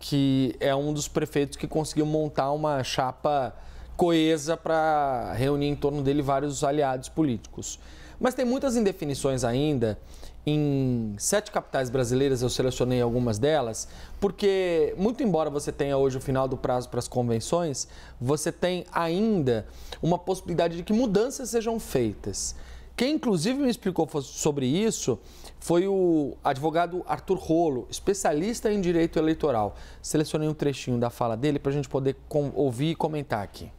que é um dos prefeitos que conseguiu montar uma chapa coesa para reunir em torno dele vários aliados políticos. Mas tem muitas indefinições ainda. Em 7 capitais brasileiras, eu selecionei algumas delas, porque, muito embora você tenha hoje o final do prazo para as convenções, você tem ainda uma possibilidade de que mudanças sejam feitas. Quem, inclusive, me explicou sobre isso foi o advogado Arthur Rolo, especialista em direito eleitoral. Selecionei um trechinho da fala dele para a gente poder ouvir e comentar aqui.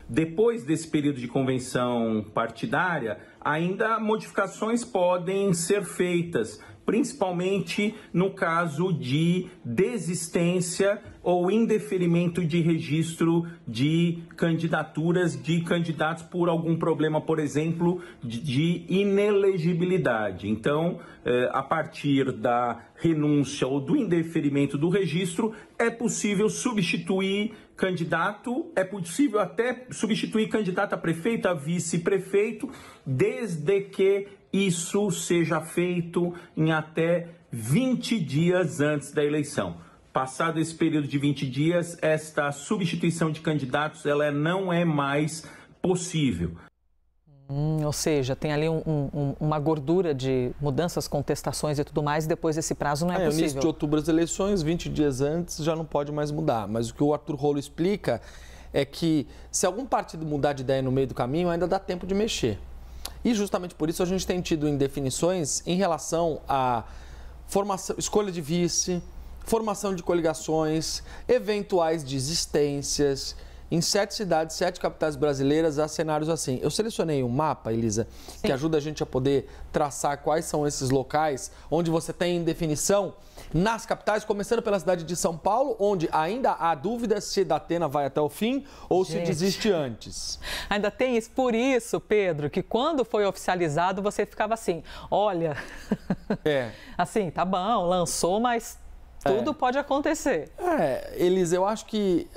Depois desse período de convenção partidária, ainda modificações podem ser feitas, principalmente no caso de desistência ou indeferimento de registro de candidaturas de candidatos por algum problema, por exemplo, de inelegibilidade. Então, a partir da renúncia ou do indeferimento do registro, é possível substituir candidato, é possível até substituir candidato a prefeito, a vice-prefeito, desde que isso seja feito em até 20 dias antes da eleição. Passado esse período de 20 dias, esta substituição de candidatos ela não é mais possível. Ou seja, tem ali uma gordura de mudanças, contestações e tudo mais, e depois esse prazo não é possível. Início de outubro as eleições, 20 dias antes já não pode mais mudar. Mas o que o Arthur Rolo explica é que se algum partido mudar de ideia no meio do caminho, ainda dá tempo de mexer. E justamente por isso a gente tem tido indefinições em relação à formação, escolha de vice, formação de coligações, eventuais desistências. Em 7 cidades, 7 capitais brasileiras, há cenários assim. Eu selecionei um mapa, Elisa, que ajuda a gente a poder traçar quais são esses locais onde você tem indefinição nas capitais, começando pela cidade de São Paulo, onde ainda há dúvida se Datena vai até o fim ou se desiste antes. Ainda tem isso. Por isso, Pedro, que quando foi oficializado, você ficava assim, olha, assim, tá bom, lançou, mas tudo pode acontecer. Elisa, eu acho que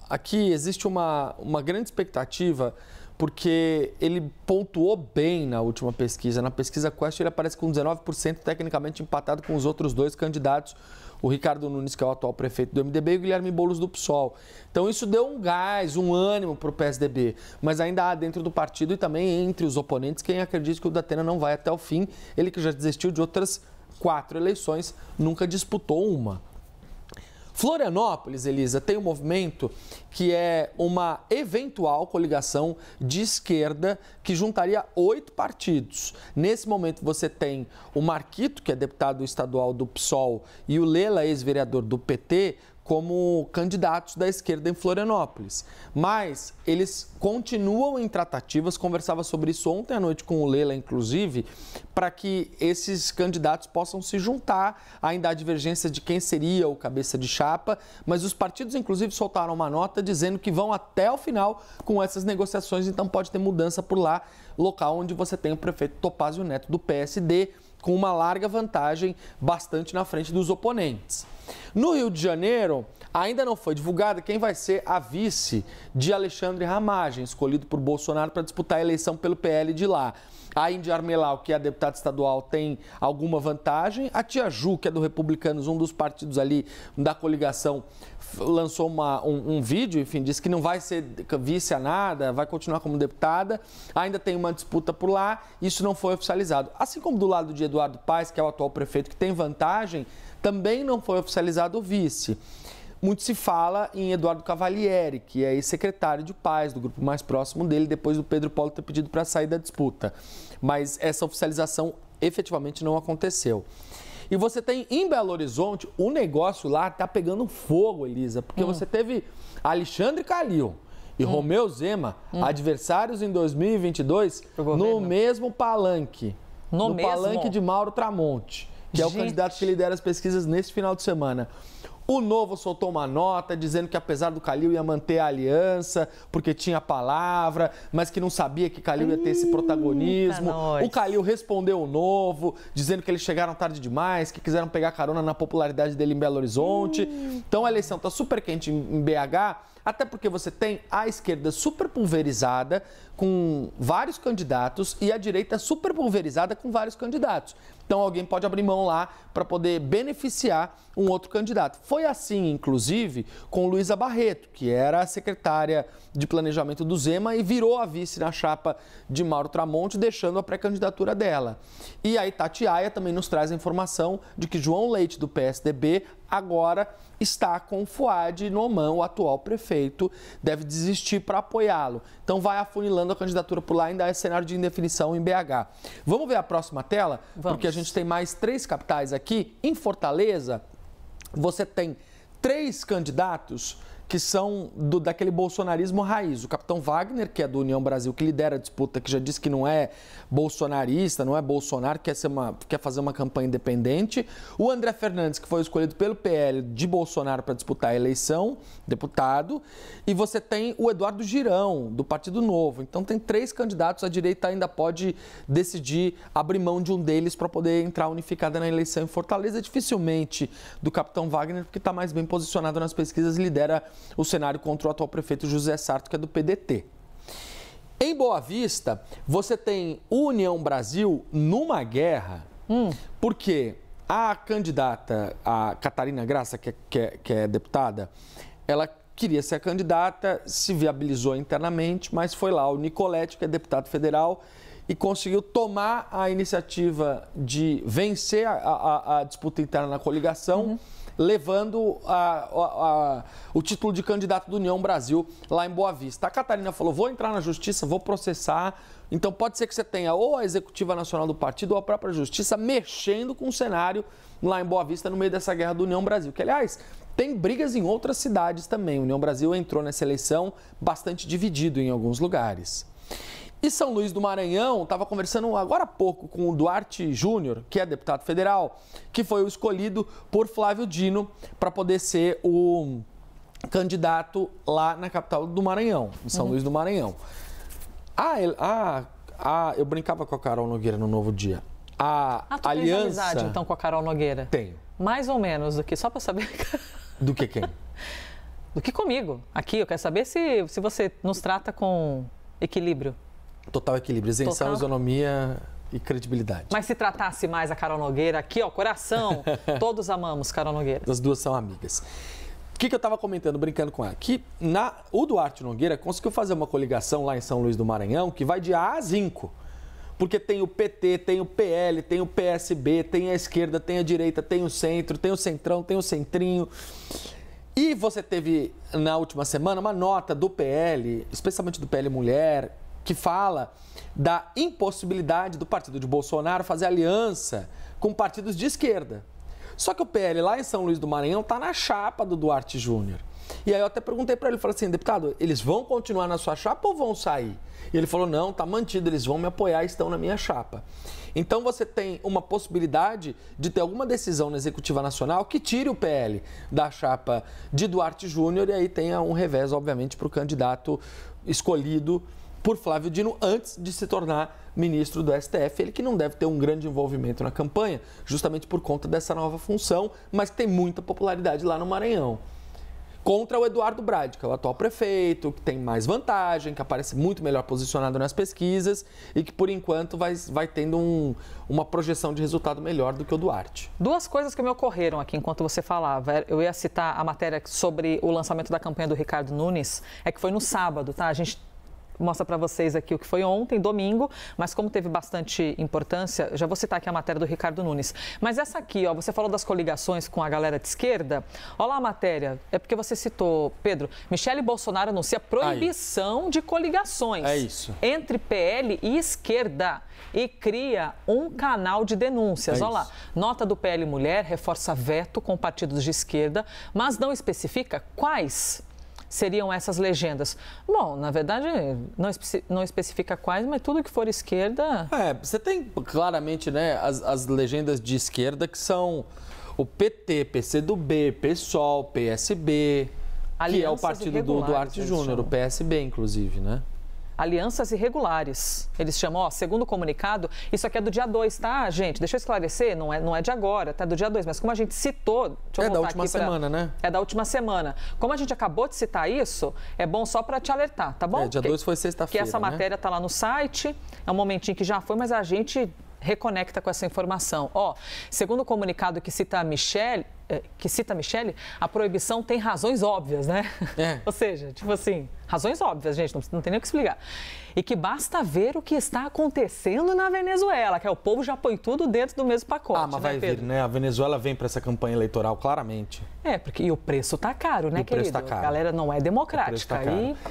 aqui existe uma grande expectativa, porque ele pontuou bem na última pesquisa. Na pesquisa Quest, ele aparece com 19%, tecnicamente empatado com os outros 2 candidatos, o Ricardo Nunes, que é o atual prefeito do MDB, e o Guilherme Boulos do PSOL. Então, isso deu um gás, um ânimo para o PSDB. Mas ainda há dentro do partido e também entre os oponentes quem acredita que o Datena não vai até o fim. Ele que já desistiu de outras 4 eleições, nunca disputou uma. Florianópolis, Elisa, tem um movimento que é uma eventual coligação de esquerda que juntaria 8 partidos. Nesse momento você tem o Marquito, que é deputado estadual do PSOL, e o Lela, ex-vereador do PT, como candidatos da esquerda em Florianópolis. Mas eles continuam em tratativas, conversava sobre isso ontem à noite com o Lela, inclusive, para que esses candidatos possam se juntar. Ainda há divergência de quem seria o cabeça de chapa, mas os partidos, inclusive, soltaram uma nota dizendo que vão até o final com essas negociações, então pode ter mudança por lá, local onde você tem o prefeito Topázio Neto do PSD, com uma larga vantagem, bastante na frente dos oponentes. No Rio de Janeiro, ainda não foi divulgada quem vai ser a vice de Alexandre Ramagem, escolhido por Bolsonaro para disputar a eleição pelo PL de lá. A Índia Armelau, que é a deputada estadual, tem alguma vantagem. A Tia Ju, que é do Republicanos, um dos partidos ali da coligação, lançou um vídeo, enfim, disse que não vai ser vice a nada, vai continuar como deputada. Ainda tem uma disputa por lá, isso não foi oficializado. Assim como do lado de Eduardo Paes, que é o atual prefeito, que tem vantagem, também não foi oficializado o vice. Muito se fala em Eduardo Cavalieri, que é ex-secretário de Paes, do grupo mais próximo dele, depois do Pedro Paulo ter pedido para sair da disputa. Mas essa oficialização efetivamente não aconteceu. E você tem em Belo Horizonte, o negócio lá está pegando fogo, Elisa, porque você teve Alexandre Calil e Romeu Zema, adversários em 2022, no mesmo palanque. No palanque de Mauro Tramonte, que é o candidato que lidera as pesquisas nesse final de semana. O Novo soltou uma nota dizendo que, apesar do Calil, ia manter a aliança, porque tinha palavra, mas que não sabia que Calil ia ter esse protagonismo. O Calil respondeu o Novo, dizendo que eles chegaram tarde demais, que quiseram pegar carona na popularidade dele em Belo Horizonte. Então a eleição está super quente em BH, até porque você tem a esquerda super pulverizada, com vários candidatos, e a direita super pulverizada com vários candidatos. Então alguém pode abrir mão lá para poder beneficiar um outro candidato. Foi assim, inclusive, com Luísa Barreto, que era a secretária de planejamento do Zema e virou a vice na chapa de Mauro Tramonte, deixando a pré-candidatura dela. E aí Itatiaia também nos traz a informação de que João Leite, do PSDB, agora está com Fouad Noman, o atual prefeito, deve desistir para apoiá-lo. Então vai afunilando a candidatura por lá, ainda é cenário de indefinição em BH. Vamos ver a próxima tela? Vamos. Porque a gente tem mais 3 capitais aqui. Em Fortaleza, você tem 3 candidatos que são daquele bolsonarismo raiz. O capitão Wagner, que é do União Brasil, que lidera a disputa, que já disse que não é bolsonarista, não é Bolsonaro, quer fazer uma campanha independente. O André Fernandes, que foi escolhido pelo PL de Bolsonaro para disputar a eleição, deputado. E você tem o Eduardo Girão, do Partido Novo. Então tem 3 candidatos, a direita ainda pode decidir abrir mão de um deles para poder entrar unificada na eleição em Fortaleza. Dificilmente do capitão Wagner, porque está mais bem posicionado nas pesquisas e lidera o cenário contra o atual prefeito José Sarto, que é do PDT. Em Boa Vista, você tem União Brasil numa guerra, porque a candidata, a Catarina Graça, que é deputada, ela queria ser a candidata, se viabilizou internamente, mas foi lá o Nicolete, que é deputado federal, e conseguiu tomar a iniciativa de vencer a disputa interna na coligação, levando o título de candidato do União Brasil lá em Boa Vista. A Catarina falou, vou entrar na justiça, vou processar. Então pode ser que você tenha ou a Executiva Nacional do Partido ou a própria Justiça mexendo com o cenário lá em Boa Vista no meio dessa guerra do União Brasil. Que, aliás, tem brigas em outras cidades também. O União Brasil entrou nessa eleição bastante dividido em alguns lugares. E São Luís do Maranhão, estava conversando agora há pouco com o Duarte Júnior, que é deputado federal, que foi o escolhido por Flávio Dino para poder ser o candidato lá na capital do Maranhão, em São Luís do Maranhão. Eu brincava com a Carol Nogueira no Novo Dia. A aliança... Tem amizade, então, com a Carol Nogueira? Tenho. Mais ou menos do que, só para saber... Do que quem? Do que comigo. Aqui, eu quero saber se você nos trata com equilíbrio. Total equilíbrio, isenção, isonomia e credibilidade. Mas se tratasse mais a Carol Nogueira, aqui, ó, coração, todos amamos Carol Nogueira. As duas são amigas. O que eu estava comentando, brincando com ela? Que o Duarte Nogueira conseguiu fazer uma coligação lá em São Luís do Maranhão que vai de A a Zinco. Porque tem o PT, tem o PL, tem o PSB, tem a esquerda, tem a direita, tem o centro, tem o centrão, tem o centrinho. E você teve, na última semana, uma nota do PL, especialmente do PL Mulher, que fala da impossibilidade do partido de Bolsonaro fazer aliança com partidos de esquerda. Só que o PL lá em São Luís do Maranhão está na chapa do Duarte Júnior. E aí eu até perguntei para ele, falei assim, deputado, eles vão continuar na sua chapa ou vão sair? E ele falou, não, está mantido, eles vão me apoiar, estão na minha chapa. Então você tem uma possibilidade de ter alguma decisão na Executiva Nacional que tire o PL da chapa de Duarte Júnior e aí tenha um revés, obviamente, para o candidato escolhido por Flávio Dino antes de se tornar ministro do STF. Ele que não deve ter um grande envolvimento na campanha, justamente por conta dessa nova função, mas que tem muita popularidade lá no Maranhão. Contra o Eduardo Brade, que é o atual prefeito, que tem mais vantagem, que aparece muito melhor posicionado nas pesquisas e que, por enquanto, vai tendo uma projeção de resultado melhor do que o Duarte. 2 coisas que me ocorreram aqui enquanto você falava. Eu ia citar a matéria sobre o lançamento da campanha do Ricardo Nunes, que foi no sábado, tá? A gente mostra para vocês aqui o que foi ontem, domingo, mas como teve bastante importância, já vou citar aqui a matéria do Ricardo Nunes. Mas essa aqui, ó, você falou das coligações com a galera de esquerda, olha lá a matéria, é porque você citou, Pedro, Michele Bolsonaro anuncia proibição de coligações entre PL e esquerda e cria um canal de denúncias. Olha lá, nota do PL Mulher reforça veto com partidos de esquerda, mas não especifica quais seriam essas legendas. Bom, na verdade, não especifica quais, mas tudo que for esquerda... Você tem claramente, né, as legendas de esquerda que são o PT, PCdoB, PSOL, PSB, que é o partido do Duarte Júnior, o PSB, inclusive, né? Alianças irregulares. Eles chamam, ó, segundo o comunicado, isso aqui é do dia 2, tá, gente? Deixa eu esclarecer, não é de agora, tá do dia 2, mas como a gente citou... É da última semana, né? É da última semana. Como a gente acabou de citar isso, é bom só para te alertar, tá bom? Dia 2 foi sexta-feira, que essa matéria tá lá no site, é um momentinho que já foi, mas a gente reconecta com essa informação. Segundo o comunicado que cita a Michelle, a proibição tem razões óbvias, né? Ou seja, tipo assim, razões óbvias, gente, não tem nem o que explicar. E que basta ver o que está acontecendo na Venezuela, que o povo já põe tudo dentro do mesmo pacote, mas vai vir, né? A Venezuela vem para essa campanha eleitoral, claramente. Porque o preço tá caro, né, querido? Tá caro. A galera não é democrática.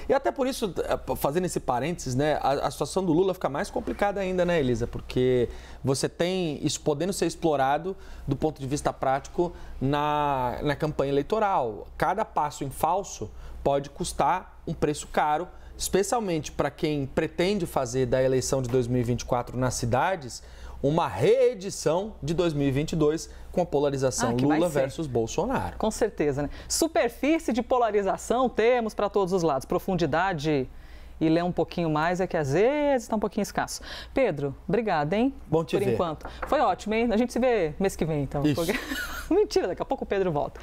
E até por isso, fazendo esse parênteses, né, a situação do Lula fica mais complicada ainda, né, Elisa? Porque você tem isso podendo ser explorado do ponto de vista prático na campanha eleitoral. Cada passo em falso pode custar um preço caro, especialmente para quem pretende fazer da eleição de 2024 nas cidades uma reedição de 2022 com a polarização Lula versus Bolsonaro. Com certeza, né? Superfície de polarização temos para todos os lados. Profundidade e ler um pouquinho mais é que às vezes está um pouquinho escasso. Pedro, obrigada, hein? Bom te ver. Por enquanto. Foi ótimo, hein? A gente se vê mês que vem, então. Isso. Mentira, daqui a pouco o Pedro volta.